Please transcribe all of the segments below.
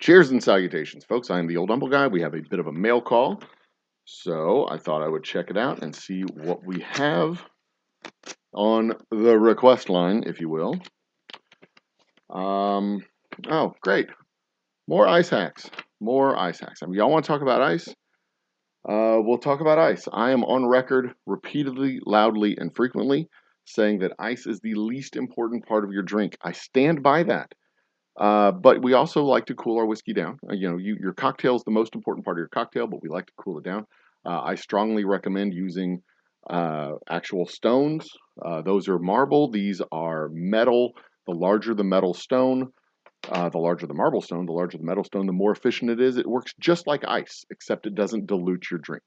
Cheers and salutations, folks. I'm the Old Humble Guy. We have a bit of a mail call, so I thought I would check it out and see what we have on the request line, if you will. Oh, great. More ice hacks. More ice hacks. I mean, y'all want to talk about ice? We'll talk about ice. I am on record repeatedly, loudly, and frequently saying that ice is the least important part of your drink. I stand by that. But we also like to cool our whiskey down. Your cocktail is the most important part of your cocktail, but we like to cool it down. I strongly recommend using actual stones. Those are marble. These are metal. The larger the metal stone, the larger the marble stone, the larger the metal stone, the more efficient it is. It works just like ice, except it doesn't dilute your drink.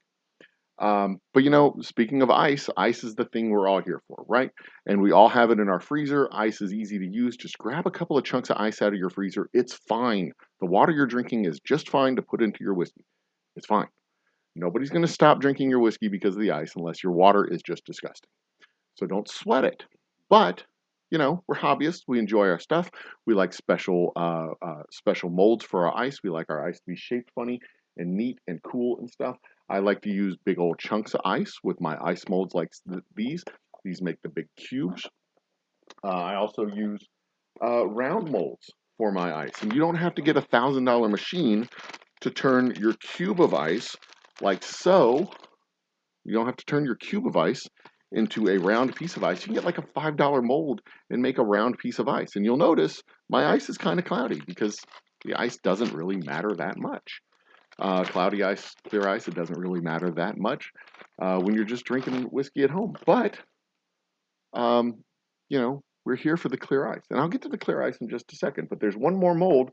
But speaking of ice, ice is the thing we're all here for, right? And we all have it in our freezer. Ice is easy to use. Just grab a couple of chunks of ice out of your freezer. It's fine. The water you're drinking is just fine to put into your whiskey. It's fine. Nobody's going to stop drinking your whiskey because of the ice unless your water is just disgusting. So don't sweat it. But we're hobbyists. We enjoy our stuff. We like special molds for our ice. We like our ice to be shaped funny and neat and cool and stuff. I like to use big old chunks of ice with my ice molds like these. These make the big cubes. I also use round molds for my ice. And you don't have to get a $1,000 machine to turn your cube of ice like so. You don't have to turn your cube of ice into a round piece of ice. You can get like a $5 mold and make a round piece of ice. And you'll notice my ice is kind of cloudy because the ice doesn't really matter that much. Cloudy ice, clear ice, it doesn't really matter that much when you're just drinking whiskey at home. But, we're here for the clear ice. And I'll get to the clear ice in just a second. But there's one more mold.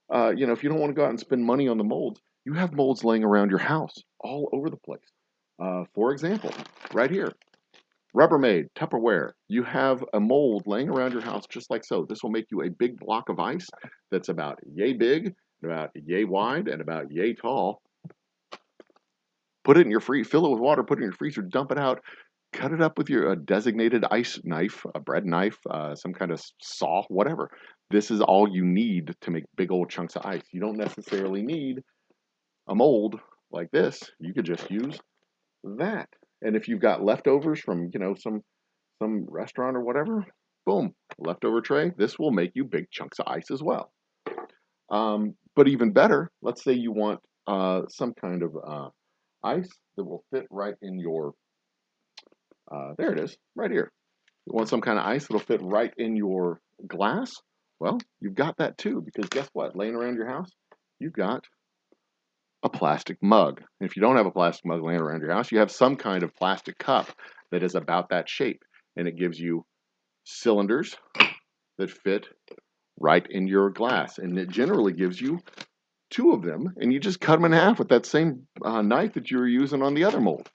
If you don't want to go out and spend money on the molds, you have molds laying around your house all over the place. For example, right here, Rubbermaid, Tupperware. You have a mold laying around your house just like so. This will make you a big block of ice that's about yay big, about yay wide, and about yay tall. Put it in your fill it with water, put it in your freezer, dump it out, cut it up with your designated ice knife, a bread knife, some kind of saw, whatever. This is all you need to make big old chunks of ice. You don't necessarily need a mold like this. You could just use that. And if you've got leftovers from, some restaurant or whatever, boom, leftover tray, this will make you big chunks of ice as well. But even better, let's say you want some kind of ice that will fit right in your, there it is, right here. You want some kind of ice that'll fit right in your glass? Well, you've got that too, because guess what? Laying around your house, you've got a plastic mug. And if you don't have a plastic mug laying around your house, you have some kind of plastic cup that is about that shape. And it gives you cylinders that fit right in your glass. And it generally gives you 2 of them. And you just cut them in half with that same knife that you were using on the other mold.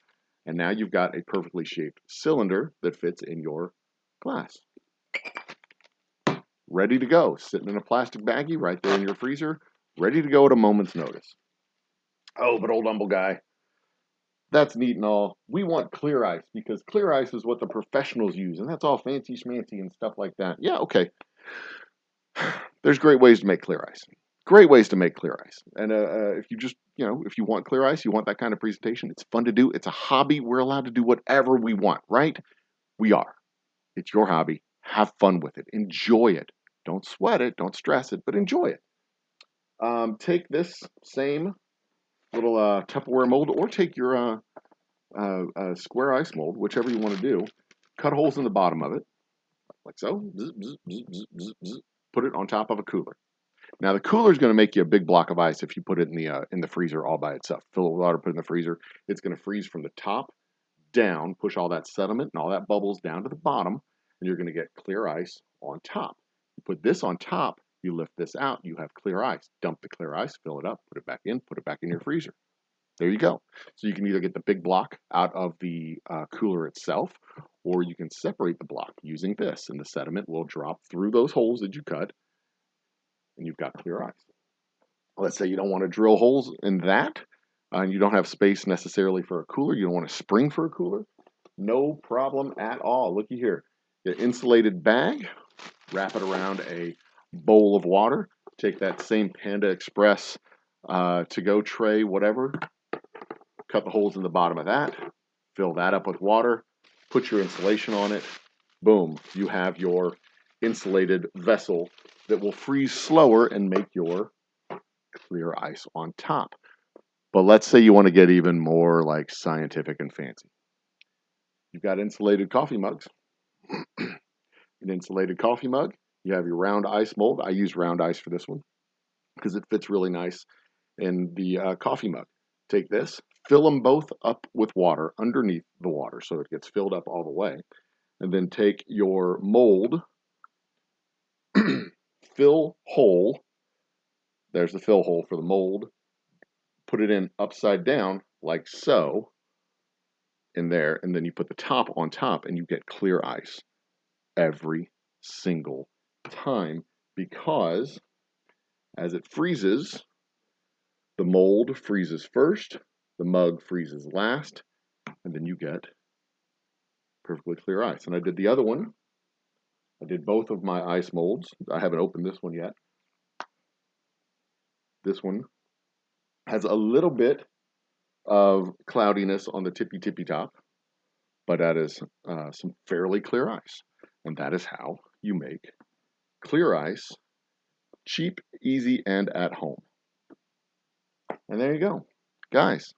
And now you've got a perfectly shaped cylinder that fits in your glass. Ready to go. Sitting in a plastic baggie right there in your freezer. Ready to go at a moment's notice. Oh, but Old Humble Guy, that's neat and all. We want clear ice because clear ice is what the professionals use, and that's all fancy schmancy and stuff like that. Yeah, okay. There's great ways to make clear ice. Great ways to make clear ice. And if you just, if you want clear ice, you want that kind of presentation, it's fun to do. It's a hobby. We're allowed to do whatever we want, right? We are. It's your hobby. Have fun with it. Enjoy it. Don't sweat it. Don't stress it, but enjoy it. Take this same little Tupperware mold, or take your square ice mold, whichever you want to do. Cut holes in the bottom of it, like so. Zzz, zzz, zzz, zzz, zzz. Put it on top of a cooler. Now the cooler is going to make you a big block of ice if you put it in the freezer all by itself. Fill it with water, put it in the freezer. It's going to freeze from the top down, push all that sediment and all that bubbles down to the bottom, and you're going to get clear ice on top. You put this on top. You lift this out, you have clear ice. Dump the clear ice, fill it up, put it back in your freezer. There you go. So you can either get the big block out of the cooler itself, or you can separate the block using this, and the sediment will drop through those holes that you cut, and you've got clear ice. Let's say you don't want to drill holes in that, and you don't have space necessarily for a cooler, you don't want a spring for a cooler, no problem at all. Looky here. Get an insulated bag, wrap it around a bowl of water, Take that same Panda Express to-go tray, whatever, cut the holes in the bottom of that, fill that up with water, put your insulation on it, boom, you have your insulated vessel that will freeze slower and make your clear ice on top. But let's say you want to get even more like scientific and fancy. You've got insulated coffee mugs. An insulated coffee mug. You have your round ice mold. I use round ice for this one because it fits really nice in the coffee mug. Take this, fill them both up with water underneath the water so it gets filled up all the way. And then take your mold, fill hole. There's the fill hole for the mold. Put it in upside down like so in there. And then you put the top on top and you get clear ice every single time, because as it freezes, the mold freezes first, the mug freezes last, and then you get perfectly clear ice. And I did the other one. I did both of my ice molds. I haven't opened this one yet. This one has a little bit of cloudiness on the tippy top, but that is some fairly clear ice. And that is how you make clear ice cheap, easy, and at home. And there you go. Guys,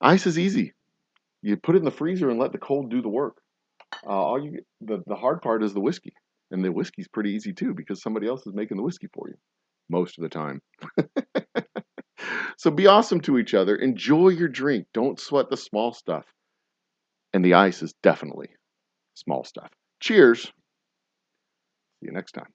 ice is easy. You put it in the freezer and let the cold do the work. The hard part is the whiskey. And the whiskey's pretty easy too, because somebody else is making the whiskey for you most of the time. So be awesome to each other. Enjoy your drink. Don't sweat the small stuff. And the ice is definitely small stuff. Cheers. See you next time.